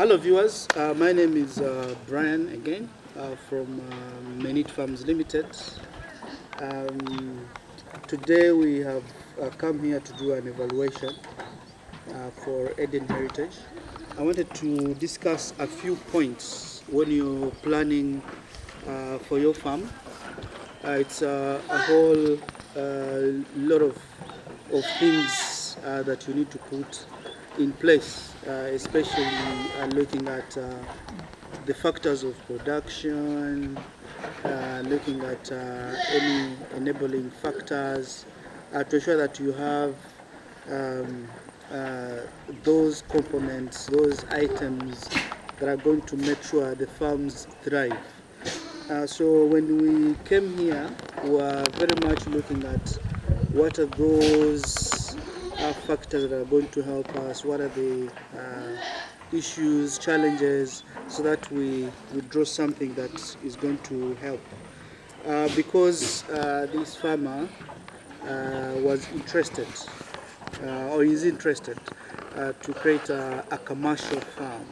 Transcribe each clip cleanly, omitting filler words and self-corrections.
Hello viewers, my name is Brian again from Menit Farms Limited. Today we have come here to do an evaluation for Eden Heritage. I wanted to discuss a few points when you're planning for your farm. It's a whole lot of things that you need to put in place, especially looking at the factors of production, looking at any enabling factors to ensure that you have those components, those items that are going to make sure the farms thrive. So when we came here, we were very much looking at what are those factors that are going to help us, what are the issues, challenges, so that we draw something that is going to help. Because this farmer was interested, or is interested, to create a commercial farm.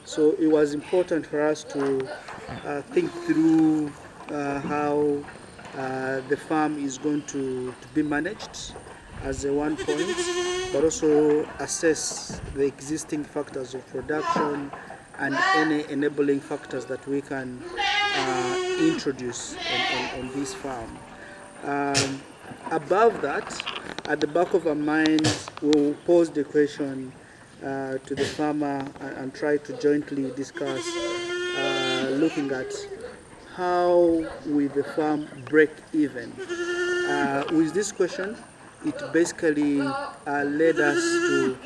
So it was important for us to think through how the farm is going to be managed as a one point, but also assess the existing factors of production and any enabling factors that we can introduce on this farm. Above that, at the back of our minds, we'll pose the question to the farmer and try to jointly discuss looking at how will the farm break even. With this question, it basically led us to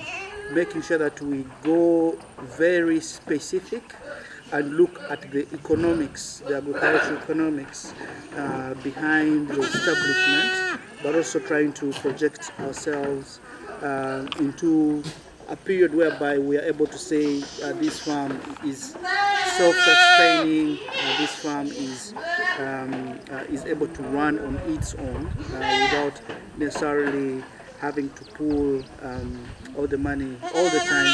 making sure that we go very specific and look at the economics, the agricultural economics behind the establishment, but also trying to project ourselves into a period whereby we are able to say this farm is self-sustaining, this farm is able to run on its own without necessarily having to pull all the money all the time.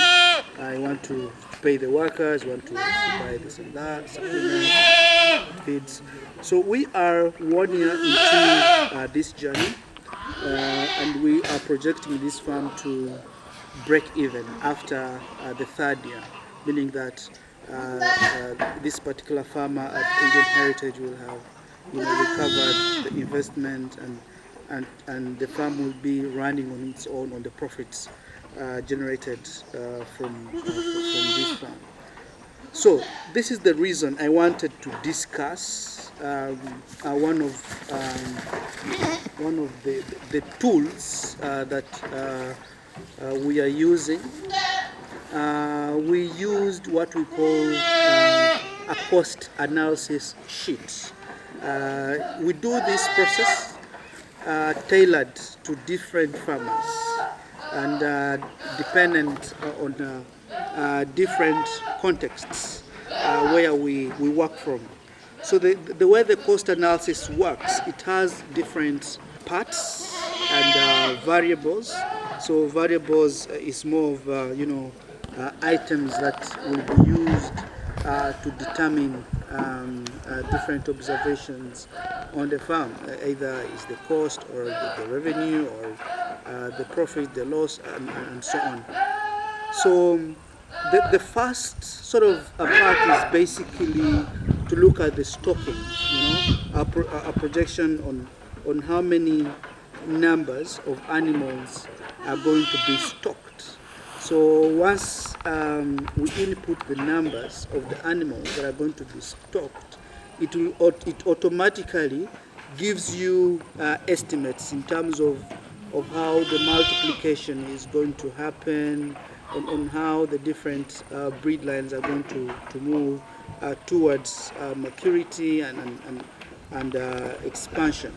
I want to pay the workers, want to buy this and that, supplements, feeds. So we are 1 year into this journey, and we are projecting this farm to break even after the third year, meaning that this particular farmer at Eden Heritage will have recovered the investment, and the farm will be running on its own on the profits generated from this farm. So this is the reason I wanted to discuss one of the tools that we are using. We used what we call a cost analysis sheet. We do this process tailored to different farmers and dependent on different contexts where we work from. So the way the cost analysis works, it has different parts and variables. So variables is more of items that will be used to determine different observations on the farm. Either is the cost or the revenue or the profit, the loss, and so on. So the first sort of part is basically to look at the stocking, a projection on how many numbers of animals are going to be stocked. So once we input the numbers of the animals that are going to be stocked, it automatically gives you estimates in terms of how the multiplication is going to happen, on how the different breed lines are going to move towards maturity and expansion.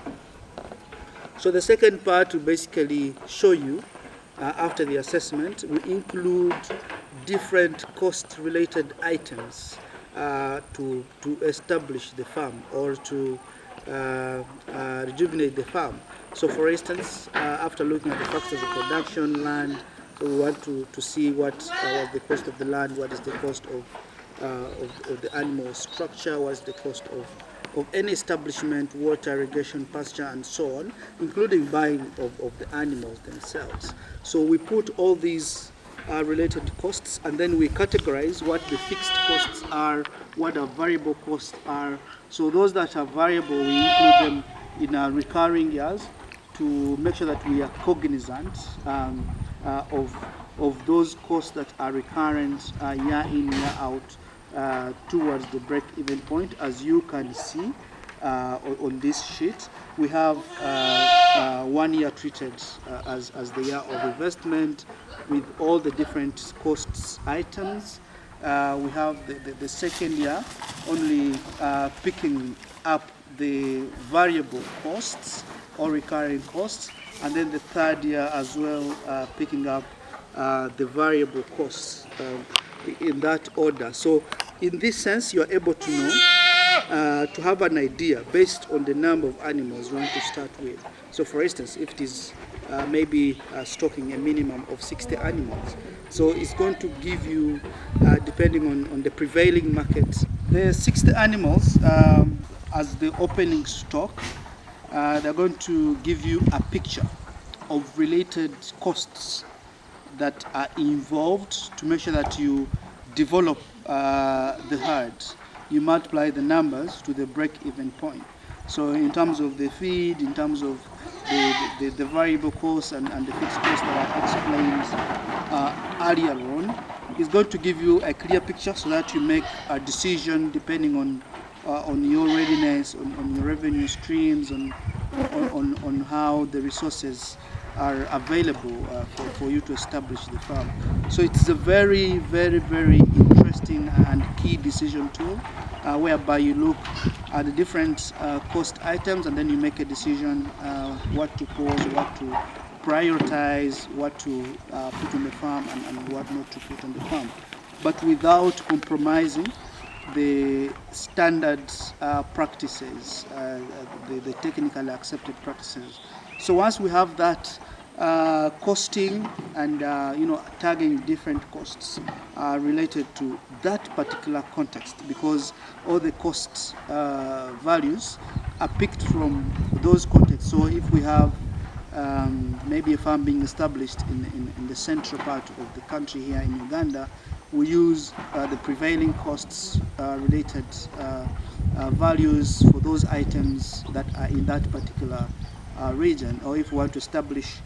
So the second part will basically show you, after the assessment, we include different cost-related items to establish the farm or to rejuvenate the farm. So for instance, after looking at the factors of production, land, So we want to see what was the cost of the land, what is the cost of the animal structure, what is the cost of any establishment, water, irrigation, pasture, and so on, including buying of the animals themselves. So we put all these related costs, and then we categorize what the fixed costs are, what our variable costs are. So those that are variable, we include them in our recurring years to make sure that we are cognizant of those costs that are recurrent year in, year out towards the break-even point. As you can see on this sheet, we have 1 year treated as the year of investment with all the different costs items. We have the second year only picking up the variable costs or recurring costs, and then the third year as well picking up the variable costs in that order. So in this sense, you're able to know, to have an idea based on the number of animals you want to start with. So for instance, if it is maybe stocking a minimum of 60 animals, so it's going to give you, depending on the prevailing market, the 60 animals as the opening stock, they're going to give you a picture of related costs that are involved to make sure that you develop the herd. You multiply the numbers to the break-even point. So in terms of the feed, in terms of the variable costs and the fixed costs that I explained earlier on, it's going to give you a clear picture so that you make a decision depending on your readiness, on your revenue streams, on how the resources are available for you to establish the farm. So it's a very, very, very interesting and key decision tool whereby you look at the different cost items and then you make a decision what to pause, what to prioritize, what to put on the farm and what not to put on the farm, but without compromising the standard practices, the technically accepted practices. So once we have that costing and tagging different costs related to that particular context, because all the cost values are picked from those contexts. So if we have maybe a farm being established in the central part of the country here in Uganda, we use the prevailing costs related values for those items that are in that particular region. Or if we want to establish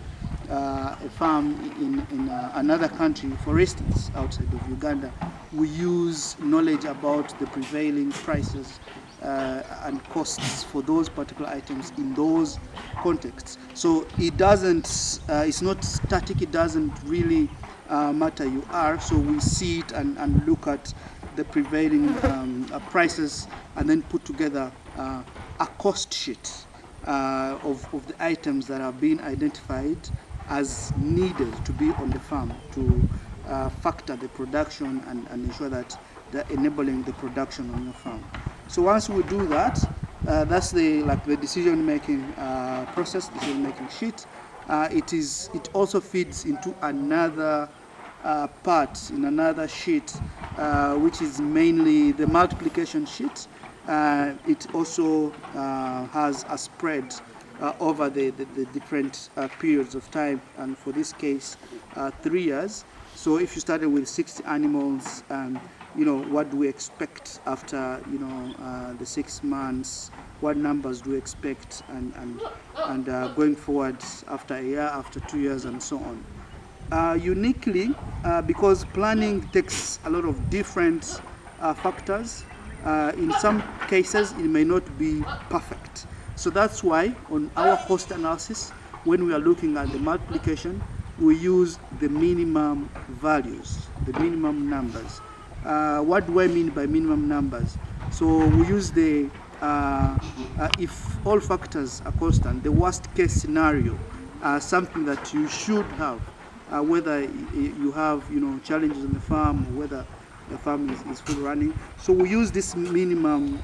a farm in another country, for instance, outside of Uganda, we use knowledge about the prevailing prices and costs for those particular items in those contexts. So it doesn't, it's not static, it doesn't really matter you are. So we see it and look at the prevailing prices and then put together a cost sheet of the items that have been identified as needed to be on the farm to factor the production and ensure that they're enabling the production on your farm. So once we do that, that's the decision-making process, decision-making sheet. It also feeds into another part in another sheet, which is mainly the multiplication sheet. It also has a spread over the different periods of time, and for this case 3 years. So if you started with 60 animals, what do we expect after the 6 months, what numbers do we expect, and going forward after a year, after 2 years, and so on. Uniquely, because planning takes a lot of different factors, in some cases it may not be perfect. So that's why on our cost analysis, when we are looking at the multiplication, we use the minimum values, the minimum numbers. What do I mean by minimum numbers? So we use the, if all factors are constant, the worst case scenario, something that you should have, whether you have challenges on the farm or whether the farm is full running. So we use these minimum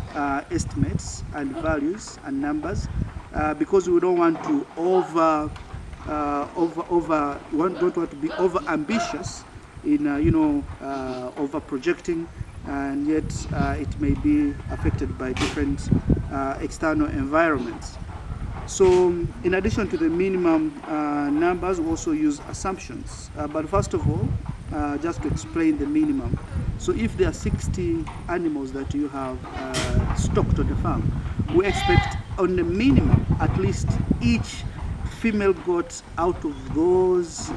estimates and values and numbers because we don't want to over don't want to be over ambitious in over projecting, and yet it may be affected by different external environments. So in addition to the minimum numbers, we also use assumptions. But first of all, just to explain the minimum. So if there are 60 animals that you have stocked on the farm, we expect on the minimum at least each female goat out of those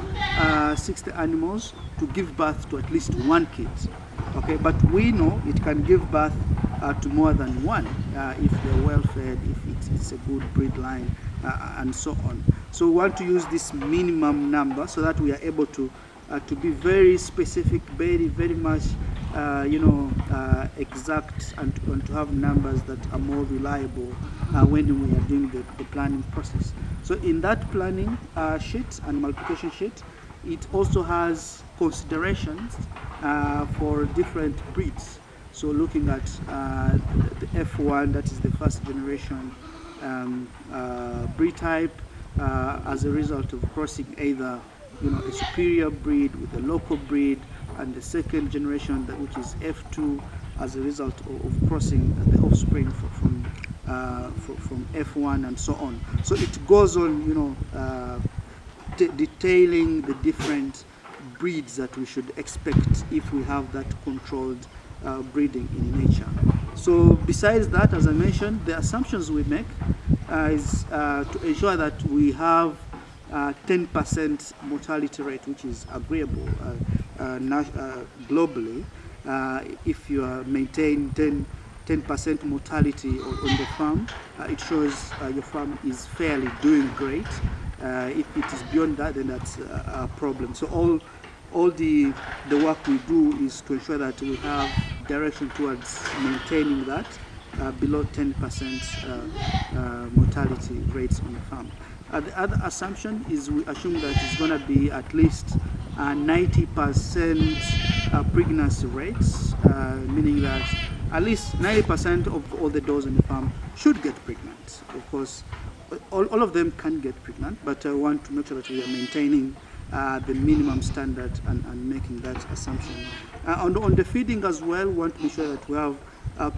60 animals to give birth to at least one kid. Okay, but we know it can give birth to more than one if they're well fed, if it's a good breed line, and so on. So we want to use this minimum number so that we are able to be very specific, very much exact, and to have numbers that are more reliable when we are doing the planning process. So in that planning sheet and multiplication sheet, it also has considerations for different breeds. So looking at the F1, that is the first generation breed type, as a result of crossing either a superior breed with a local breed, and the second generation, which is F2, as a result of crossing the offspring from F1, and so on. So it goes on, detailing the different breeds that we should expect if we have that controlled breeding in nature. So besides that, as I mentioned, the assumptions we make is to ensure that we have 10% mortality rate, which is agreeable globally. If you maintain 10% mortality on the farm, it shows your farm is fairly doing great. If it is beyond that, then that's a problem. So all the work we do is to ensure that we have direction towards maintaining that below 10% mortality rates on the farm. The other assumption is we assume that it's going to be at least 90% pregnancy rates, meaning that at least 90% of all the does on the farm should get pregnant. Of course, all of them can get pregnant, but I want to make sure that we are maintaining the minimum standard and making that assumption. On the feeding as well, we want to make sure that we have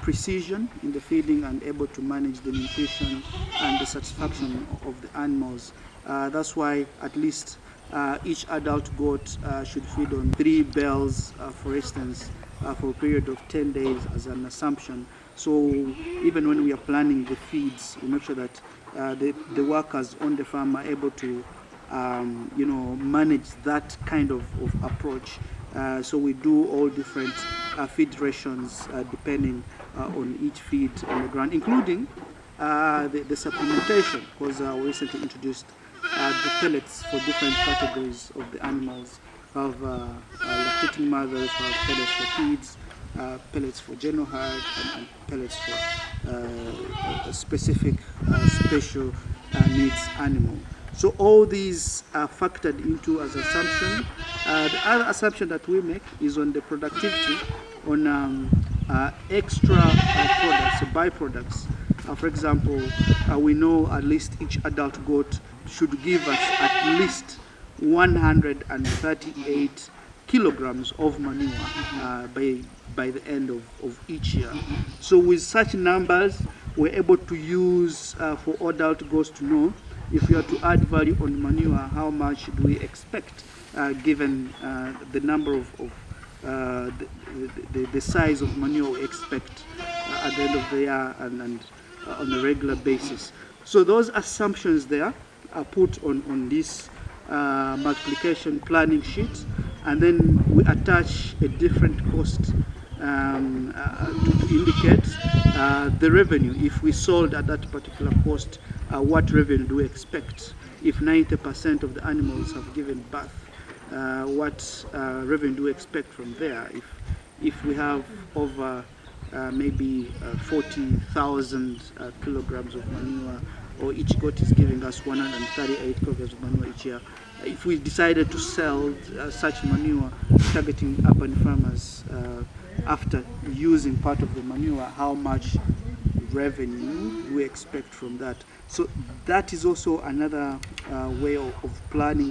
precision in the feeding and able to manage the nutrition and the satisfaction of the animals. That's why at least each adult goat should feed on 3 bells, for instance, for a period of 10 days as an assumption. So even when we are planning the feeds, we make sure that the workers on the farm are able to manage that kind of approach. So we do all different feed rations depending on each feed on the ground, including the supplementation, because we recently introduced the pellets for different categories of the animals. We have lactating mothers, we have pellets for kids, pellets for general herd, and pellets for a specific special needs animal. So all these are factored into as assumption. The other assumption that we make is on the productivity, on extra products, byproducts. For example, we know at least each adult goat should give us at least 138 kilograms of manure by the end of each year. So with such numbers, we're able to use for adult goats to know if we are to add value on manure, how much do we expect given the number of the size of manure we expect at the end of the year and on a regular basis. So those assumptions there are put on this multiplication planning sheet, and then we attach a different cost to indicate the revenue. If we sold at that particular cost, what revenue do we expect? If 90% of the animals have given birth, what revenue do we expect from there? If we have over maybe 40,000 kilograms of manure, or each goat is giving us 138 kilograms of manure each year, if we decided to sell such manure, targeting urban farmers, after using part of the manure, how much revenue we expect from that. So that is also another way of planning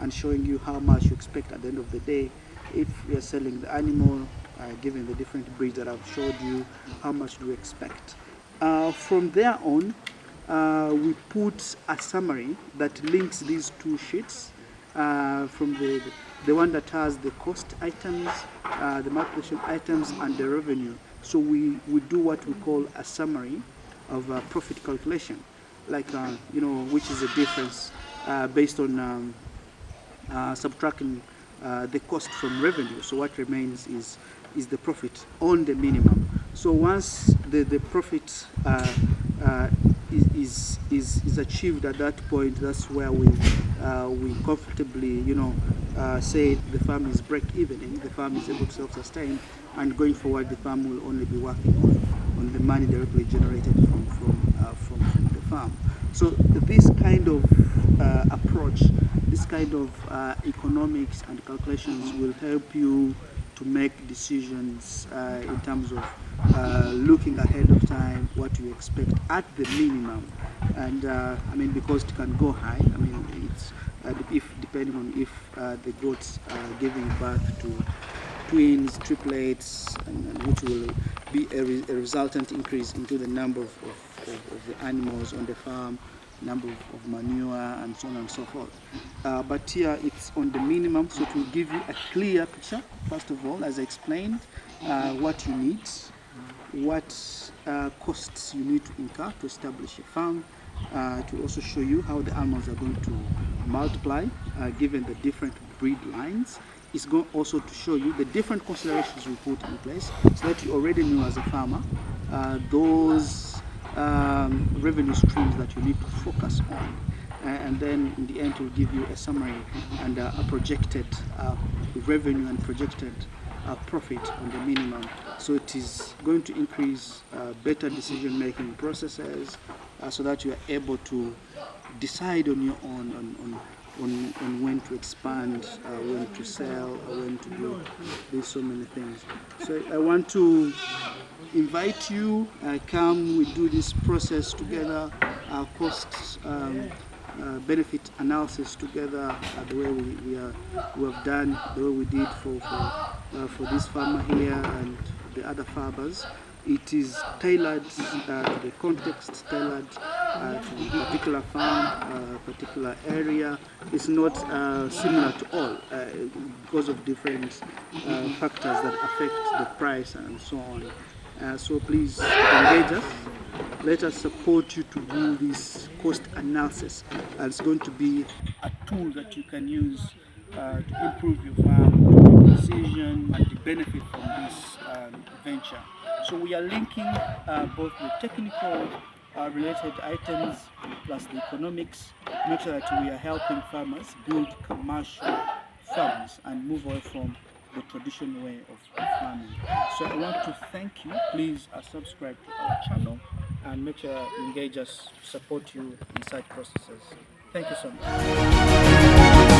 and showing you how much you expect at the end of the day. If you're selling the animal, given the different breeds that I've showed you, how much do we expect? From there on, we put a summary that links these two sheets, from the one that has the cost items, the manipulation items, and the revenue. So we do what we call a summary of profit calculation, like which is the difference based on subtracting the cost from revenue. So what remains is the profit on the minimum. So once the profit is achieved at that point, that's where we comfortably say the farm is break even, the farm is able to self-sustain, and going forward the farm will only be working on the money directly generated from the farm. So this kind of approach, this kind of economics and calculations will help you to make decisions in terms of looking ahead of time what you expect at the minimum. And because it can go high, it's if depending on if the goats are giving birth to twins, triplets, and which will be a resultant increase into the number of the animals on the farm, number of manure, and so on and so forth. But here it's on the minimum, so it will give you a clear picture, first of all, as I explained, what you need, what costs you need to incur to establish a farm, to also show you how the animals are going to multiply given the different breed lines. It's going also to show you the different considerations we put in place, so that you already know as a farmer those revenue streams that you need to focus on. And then in the end it will give you a summary and a projected revenue and projected profit on the minimum. So it is going to increase better decision making processes, so that you are able to decide on your own on when to expand, when to sell, or when to do so many things. So I want to invite you, come, we do this process together, our costs benefit analysis together, the way we have done, the way we did for this farmer here and the other farmers. It is tailored to the context, tailored to a particular farm, particular area. It's not similar to all because of different factors that affect the price and so on. So please engage us. Let us support you to do this cost analysis. And it's going to be a tool that you can use to improve your farm, to make decision and to benefit from this venture. So we are linking both the technical related items plus the economics to make sure that we are helping farmers build commercial farms and move away from the traditional way of farming. So I want to thank you. Please subscribe to our channel and make sure you engage us to support you in such processes. Thank you so much.